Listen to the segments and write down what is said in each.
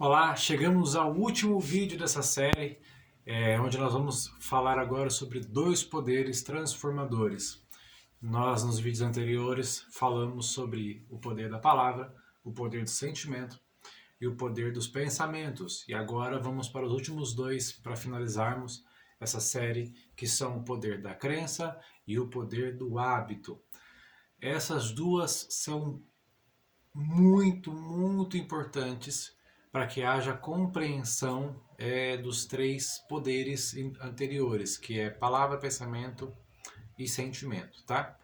Olá, chegamos ao último vídeo dessa série, onde nós vamos falar agora sobre dois poderes transformadores. Nós, nos vídeos anteriores, falamos sobre o poder da palavra, o poder do sentimento e o poder dos pensamentos. E agora vamos para os últimos dois para finalizarmos essa série, que são o poder da crença e o poder do hábito. Essas duas são muito importantes para que haja compreensão dos três poderes anteriores, que é palavra, pensamento e sentimento, tá?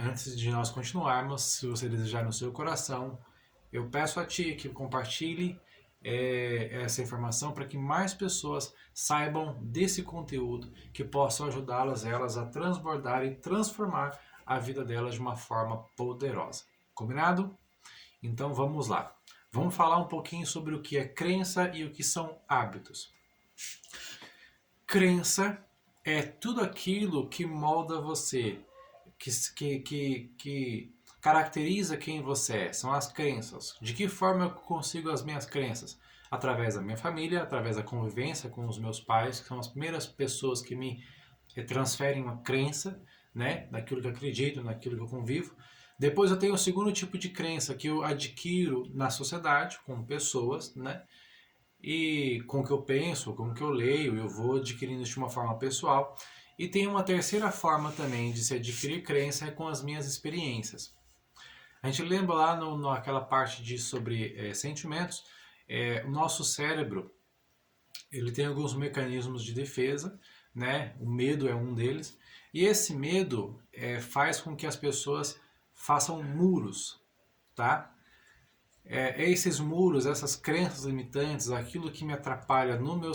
Antes de nós continuarmos, se você desejar no seu coração, eu peço a ti que compartilhe essa informação para que mais pessoas saibam desse conteúdo, que possam ajudá-las a transbordar e transformar a vida delas de uma forma poderosa. Combinado? Então vamos lá. Vamos falar um pouquinho sobre o que é crença e o que são hábitos. Crença é tudo aquilo que molda você, que caracteriza quem você é. São as crenças. De que forma eu consigo as minhas crenças? Através da minha família, através da convivência com os meus pais, que são as primeiras pessoas que me transferem uma crença, né, naquilo que eu acredito, naquilo que eu convivo. Depois eu tenho o segundo tipo de crença que eu adquiro na sociedade, com pessoas, né? E com o que eu penso, com o que eu leio, eu vou adquirindo isso de uma forma pessoal. E tem uma terceira forma também de se adquirir crença, é com as minhas experiências. A gente lembra lá naquela parte sobre sentimentos, o nosso cérebro, ele tem alguns mecanismos de defesa, né? O medo é um deles. E esse medo faz com que as pessoas façam muros, tá? Esses muros, essas crenças limitantes, aquilo que me atrapalha no meu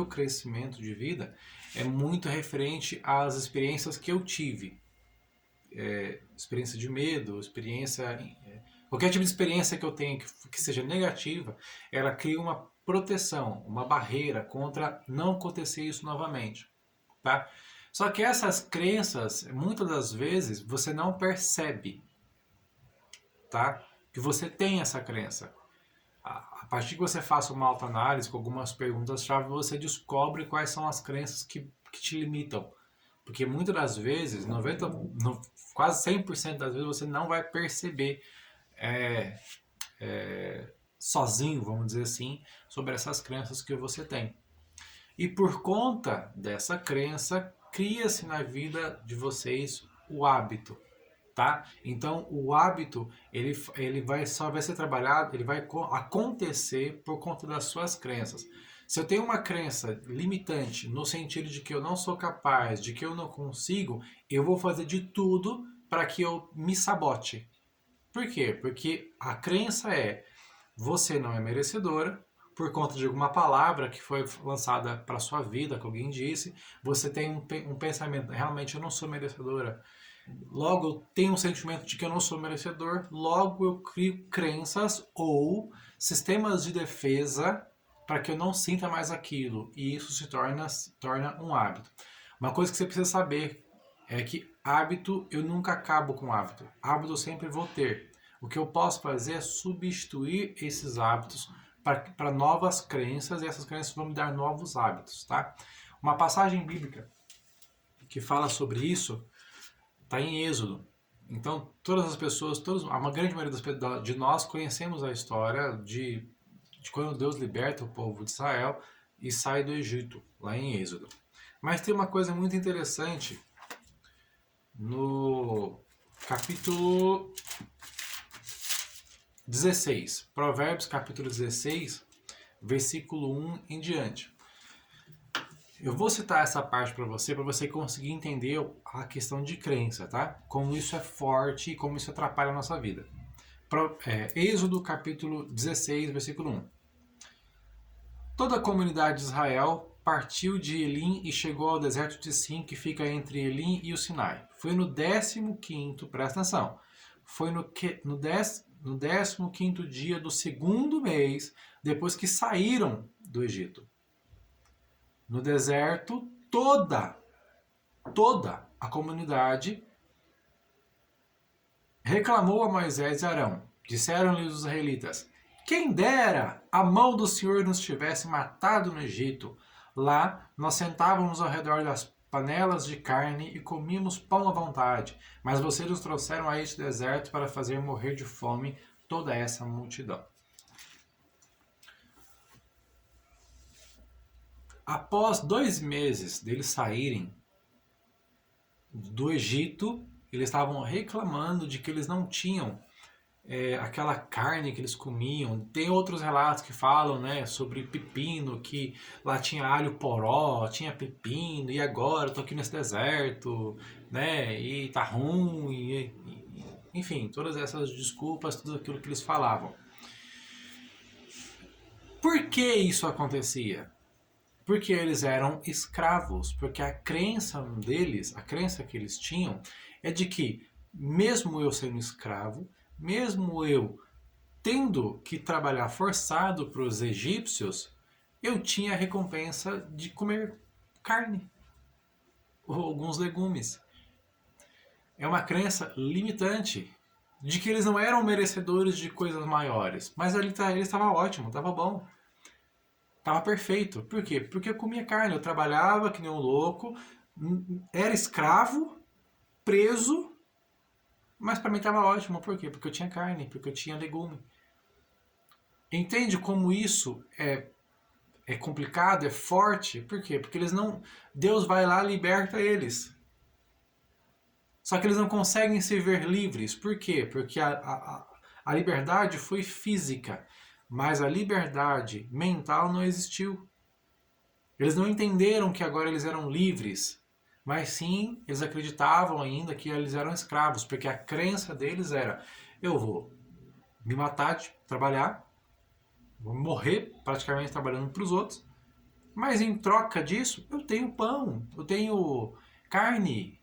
crescimento de vida, é muito referente às experiências que eu tive. Experiência de medo, qualquer tipo de experiência que eu tenha que seja negativa, ela cria uma proteção, uma barreira contra não acontecer isso novamente, tá? Só que essas crenças, muitas das vezes, você não percebe, tá? Que você tem essa crença. A partir que você faça uma autoanálise com algumas perguntas-chave, você descobre quais são as crenças que te limitam. Porque muitas das vezes, quase 100% das vezes, você não vai perceber sozinho, vamos dizer assim, sobre essas crenças que você tem. E por conta dessa crença, cria-se na vida de vocês o hábito, tá? Então o hábito só vai ser trabalhado, ele vai acontecer por conta das suas crenças. Se eu tenho uma crença limitante no sentido de que eu não sou capaz, de que eu não consigo, eu vou fazer de tudo para que eu me sabote. Por quê? Porque a crença você não é merecedora, por conta de alguma palavra que foi lançada para a sua vida, que alguém disse, você tem um pensamento, realmente eu não sou merecedora. Logo, eu tenho um sentimento de que eu não sou merecedor, logo eu crio crenças ou sistemas de defesa para que eu não sinta mais aquilo, e isso se torna um hábito. Uma coisa que você precisa saber é que hábito, eu nunca acabo com hábito. Hábito eu sempre vou ter. O que eu posso fazer é substituir esses hábitos para novas crenças, e essas crenças vão me dar novos hábitos, tá? Uma passagem bíblica que fala sobre isso está em Êxodo. Então, todas as pessoas, a grande maioria de nós conhecemos a história de quando Deus liberta o povo de Israel e sai do Egito, lá em Êxodo. Mas tem uma coisa muito interessante no capítulo 16, Provérbios capítulo 16, versículo 1 em diante. Eu vou citar essa parte para você conseguir entender a questão de crença, tá? Como isso é forte e como isso atrapalha a nossa vida. Êxodo capítulo 16, versículo 1. Toda a comunidade de Israel partiu de Elim e chegou ao deserto de Sim, que fica entre Elim e o Sinai. Foi no 15º, presta atenção, foi no 15º dia do segundo mês, depois que saíram do Egito. No deserto, toda a comunidade reclamou a Moisés e Arão. Disseram-lhe os israelitas: Quem dera a mão do Senhor nos tivesse matado no Egito. Lá nós sentávamos ao redor das panelas de carne e comíamos pão à vontade. Mas vocês nos trouxeram a este deserto para fazer morrer de fome toda essa multidão. Após 2 meses deles saírem do Egito, eles estavam reclamando de que eles não tinham aquela carne que eles comiam. Tem outros relatos que falam, né, sobre pepino, que lá tinha alho poró, tinha pepino, e agora eu tô aqui nesse deserto, né, e tá ruim, enfim, todas essas desculpas, tudo aquilo que eles falavam. Por que isso acontecia? Porque eles eram escravos, porque a crença deles, a crença que eles tinham, é de que, mesmo eu sendo escravo, mesmo eu tendo que trabalhar forçado para os egípcios, eu tinha a recompensa de comer carne ou alguns legumes. É uma crença limitante de que eles não eram merecedores de coisas maiores, mas ali ele estava ótimo, estava bom. Tava perfeito. Por quê? Porque eu comia carne, eu trabalhava que nem um louco, era escravo, preso, mas para mim tava ótimo. Por quê? Porque eu tinha carne, porque eu tinha legume. Entende como isso é complicado, é forte? Por quê? Porque eles não. Deus vai lá e liberta eles. Só que eles não conseguem se ver livres. Por quê? Porque a liberdade foi física. Mas a liberdade mental não existiu. Eles não entenderam que agora eles eram livres, mas sim, eles acreditavam ainda que eles eram escravos, porque a crença deles era: eu vou me matar de trabalhar, vou morrer praticamente trabalhando para os outros, mas em troca disso, eu tenho pão, eu tenho carne,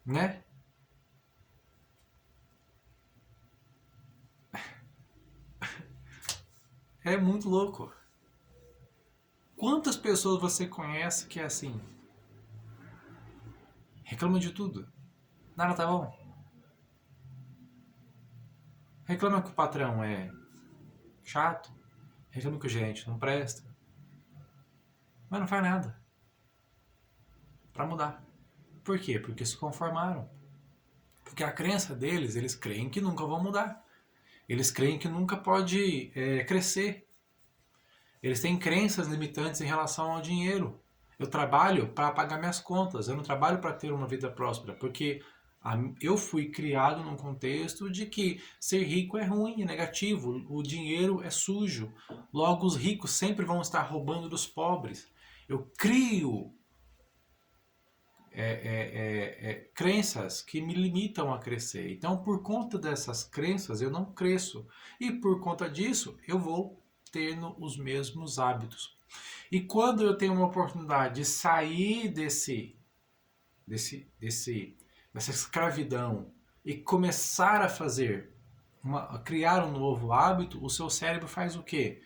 né? É muito louco. Quantas pessoas você conhece que é assim? Reclama de tudo. Nada tá bom. Reclama que o patrão é chato. Reclama que o gerente não presta. Mas não faz nada para mudar. Por quê? Porque se conformaram. Porque a crença deles, eles creem que nunca vão mudar. Eles creem que nunca pode crescer. Eles têm crenças limitantes em relação ao dinheiro. Eu trabalho para pagar minhas contas, eu não trabalho para ter uma vida próspera, porque eu fui criado num contexto de que ser rico é ruim, é negativo, o dinheiro é sujo. Logo, os ricos sempre vão estar roubando dos pobres. Eu crio crenças que me limitam a crescer. Então, por conta dessas crenças, eu não cresço. E por conta disso, eu vou tendo os mesmos hábitos. E quando eu tenho uma oportunidade de sair dessa escravidão e começar a a criar um novo hábito, o seu cérebro faz o quê?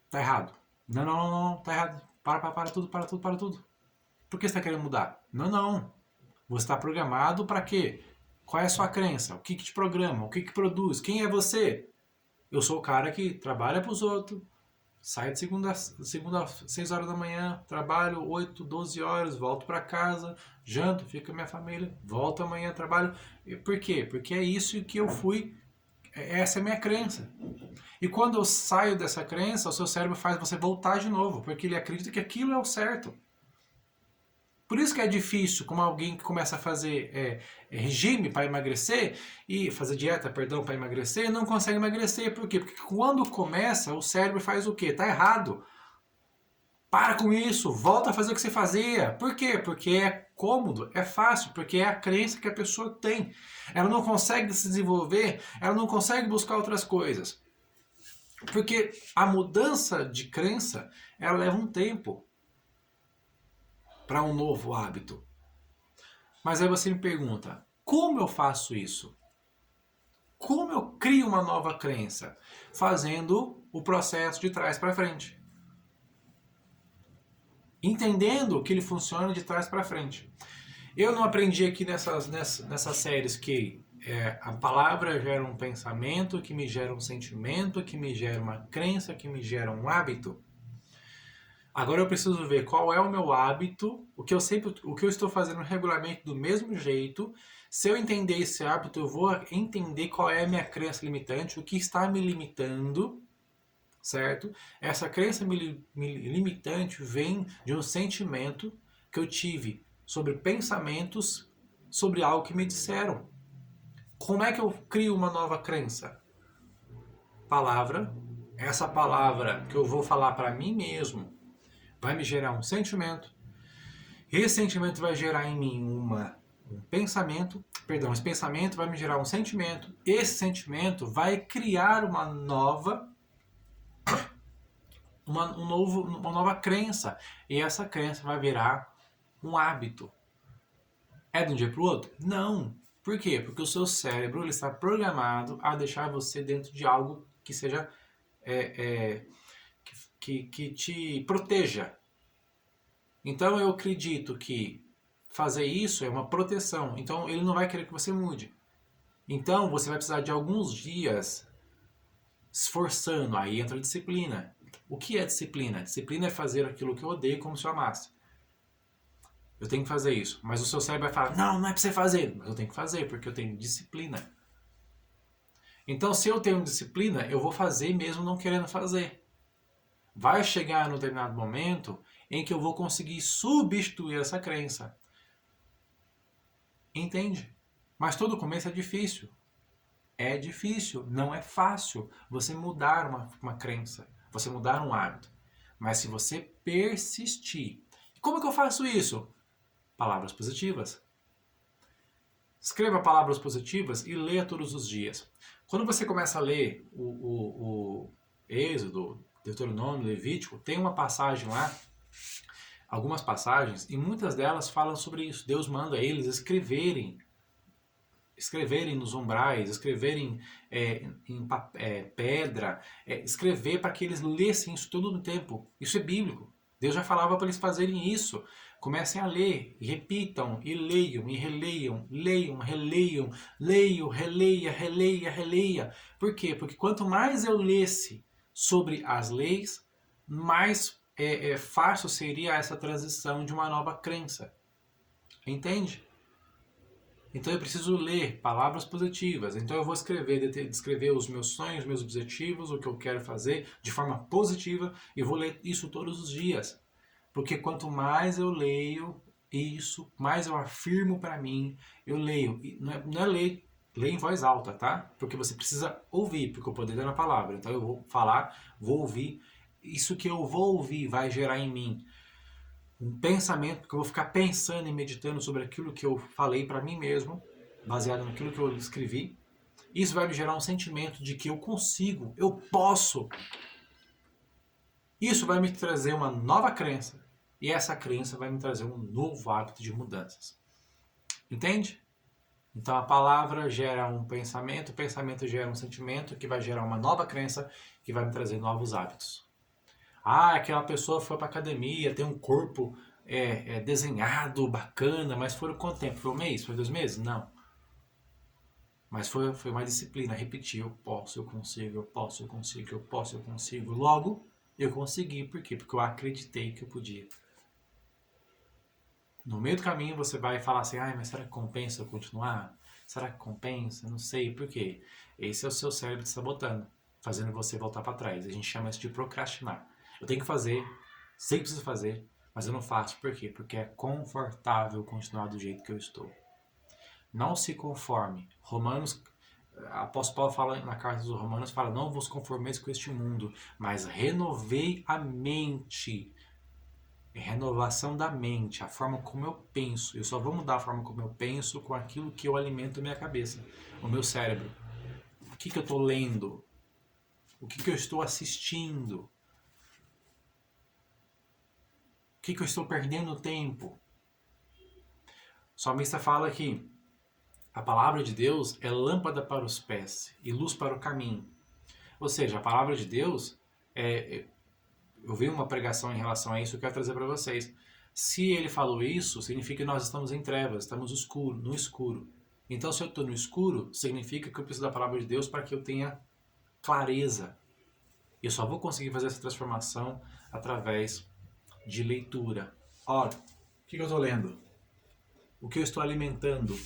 Tá errado. Não, não, não, não, tá errado. Para tudo, para tudo, para tudo. Por que você está querendo mudar? Não, não. Você está programado para quê? Qual é a sua crença? O que te programa? O que produz? Quem é você? Eu sou o cara que trabalha para os outros, sai de segunda às 6 horas da manhã, trabalho 8, 12 horas, volto para casa, janto, fico com a minha família, volto amanhã, trabalho. Por quê? Porque é isso que eu fui, essa é a minha crença. E quando eu saio dessa crença, o seu cérebro faz você voltar de novo, porque ele acredita que aquilo é o certo. Por isso que é difícil, como alguém que começa a fazer regime para emagrecer, e fazer dieta, perdão, para emagrecer, não consegue emagrecer. Por quê? Porque quando começa, o cérebro faz o quê? Tá errado. Para com isso, volta a fazer o que você fazia. Por quê? Porque é cômodo, é fácil, porque é a crença que a pessoa tem. Ela não consegue se desenvolver, ela não consegue buscar outras coisas. Porque a mudança de crença, ela leva um tempo para um novo hábito. Mas aí você me pergunta, como eu faço isso? Como eu crio uma nova crença? Fazendo o processo de trás para frente. Entendendo que ele funciona de trás para frente. Eu não aprendi aqui nessas séries que A palavra gera um pensamento, que me gera um sentimento, que me gera uma crença, que me gera um hábito. Agora eu preciso ver qual é o meu hábito, o que eu estou fazendo regularmente do mesmo jeito. Se eu entender esse hábito, eu vou entender qual é a minha crença limitante, o que está me limitando, certo? Essa crença limitante vem de um sentimento que eu tive sobre pensamentos, sobre algo que me disseram. Como é que eu crio uma nova crença? Palavra. Essa palavra que eu vou falar para mim mesmo vai me gerar um sentimento. Esse sentimento vai gerar em mim um pensamento. Perdão, esse pensamento vai me gerar um sentimento. Esse sentimento vai criar uma nova crença. E essa crença vai virar um hábito. É de um dia para o outro? Não. Por quê? Porque o seu cérebro ele está programado a deixar você dentro de algo que seja que te proteja. Então eu acredito que fazer isso é uma proteção. Então ele não vai querer que você mude. Então você vai precisar de alguns dias esforçando. Aí entra a disciplina. O que é disciplina? Disciplina é fazer aquilo que eu odeio como se eu amasse. Eu tenho que fazer isso. Mas o seu cérebro vai falar, não, não é pra você fazer. Mas eu tenho que fazer, porque eu tenho disciplina. Então, se eu tenho disciplina, eu vou fazer mesmo não querendo fazer. Vai chegar num determinado momento em que eu vou conseguir substituir essa crença. Entende? Mas todo começo é difícil. É difícil, não é fácil você mudar uma crença, você mudar um hábito. Mas se você persistir. Como é que eu faço isso? Palavras positivas. Escreva palavras positivas e leia todos os dias. Quando você começa a ler o Êxodo, Deuteronômio, Levítico, tem uma passagem lá, algumas passagens, e muitas delas falam sobre isso. Deus manda eles escreverem nos umbrais, escreverem em pedra, escrever para que eles lessem isso todo o tempo. Isso é bíblico. Deus já falava para eles fazerem isso. Comecem a ler, e repitam, e leiam, e releiam, leiam, releiam, leiam, releia, releia, releia. Por quê? Porque quanto mais eu lesse sobre as leis, mais fácil seria essa transição de uma nova crença. Entende? Então eu preciso ler palavras positivas. Então eu vou descrever os meus sonhos, meus objetivos, o que eu quero fazer de forma positiva e vou ler isso todos os dias. Porque quanto mais eu leio isso, mais eu afirmo para mim, eu leio. Não é ler em voz alta, tá? Porque você precisa ouvir, porque o poder é na palavra. Então eu vou falar, vou ouvir. Isso que eu vou ouvir vai gerar em mim um pensamento, porque eu vou ficar pensando e meditando sobre aquilo que eu falei para mim mesmo, baseado naquilo que eu escrevi. Isso vai me gerar um sentimento de que eu consigo, eu posso. Isso vai me trazer uma nova crença. E essa crença vai me trazer um novo hábito de mudanças. Entende? Então a palavra gera um pensamento, o pensamento gera um sentimento, que vai gerar uma nova crença, que vai me trazer novos hábitos. Ah, aquela pessoa foi para academia, tem um corpo desenhado, bacana, mas foram quanto tempo? Foi um mês? Foi 2 meses? Não. Mas foi uma disciplina, repetir, eu posso, eu consigo, eu posso, eu consigo, eu posso, eu consigo. Logo, eu consegui, por quê? Porque eu acreditei que eu podia. No meio do caminho você vai falar assim, mas será que compensa eu continuar? Será que compensa? Não sei, por quê? Esse é o seu cérebro te sabotando, fazendo você voltar para trás. A gente chama isso de procrastinar. Eu tenho que fazer, sei que preciso fazer, mas eu não faço. Por quê? Porque é confortável continuar do jeito que eu estou. Não se conforme. Apóstolo Paulo fala na carta dos Romanos, fala, não vos conformeis com este mundo, mas renovei a mente. Renovação da mente, a forma como eu penso. Eu só vou mudar a forma como eu penso com aquilo que eu alimento a minha cabeça, o meu cérebro. O que eu estou lendo? O que eu estou assistindo? O que eu estou perdendo tempo? O salmista fala que a palavra de Deus é lâmpada para os pés e luz para o caminho. Ou seja, a palavra de Deus eu vi uma pregação em relação a isso que eu quero trazer para vocês. Se ele falou isso, significa que nós estamos em trevas, estamos no escuro. Então, se eu estou no escuro, significa que eu preciso da palavra de Deus para que eu tenha clareza. Eu só vou conseguir fazer essa transformação através de leitura. Ora, o que eu estou lendo? O que eu estou alimentando?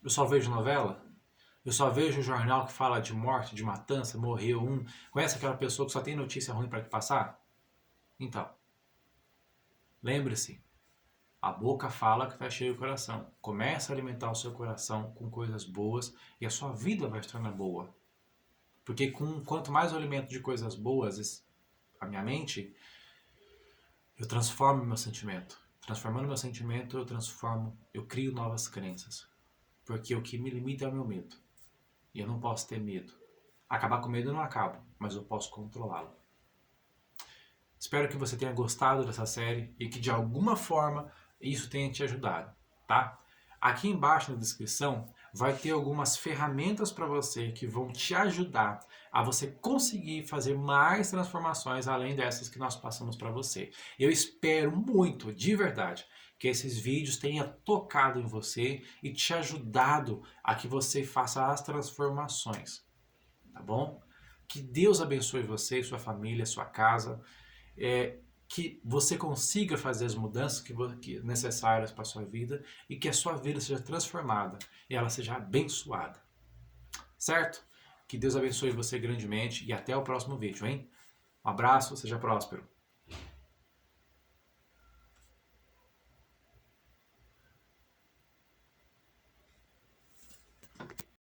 Eu só vejo novela? Eu só vejo jornal que fala de morte, de matança, morreu um. Conhece aquela pessoa que só tem notícia ruim para te passar? Então, lembre-se, a boca fala que está cheio o coração. Comece a alimentar o seu coração com coisas boas e a sua vida vai se tornar boa. Porque quanto mais eu alimento de coisas boas a minha mente, eu transformo meu sentimento. Transformando meu sentimento, eu crio novas crenças. Porque o que me limita é o meu medo. E eu não posso ter medo. Acabar com medo eu não acabo, mas eu posso controlá-lo. Espero que você tenha gostado dessa série e que de alguma forma isso tenha te ajudado, tá? Aqui embaixo na descrição vai ter algumas ferramentas para você que vão te ajudar a você conseguir fazer mais transformações além dessas que nós passamos para você. Eu espero muito, de verdade, que esses vídeos tenham tocado em você e te ajudado a que você faça as transformações, tá bom? Que Deus abençoe você, sua família, sua casa. Que você consiga fazer as mudanças que necessárias para a sua vida e que a sua vida seja transformada e ela seja abençoada. Certo? Que Deus abençoe você grandemente e até o próximo vídeo, hein? Um abraço, seja próspero.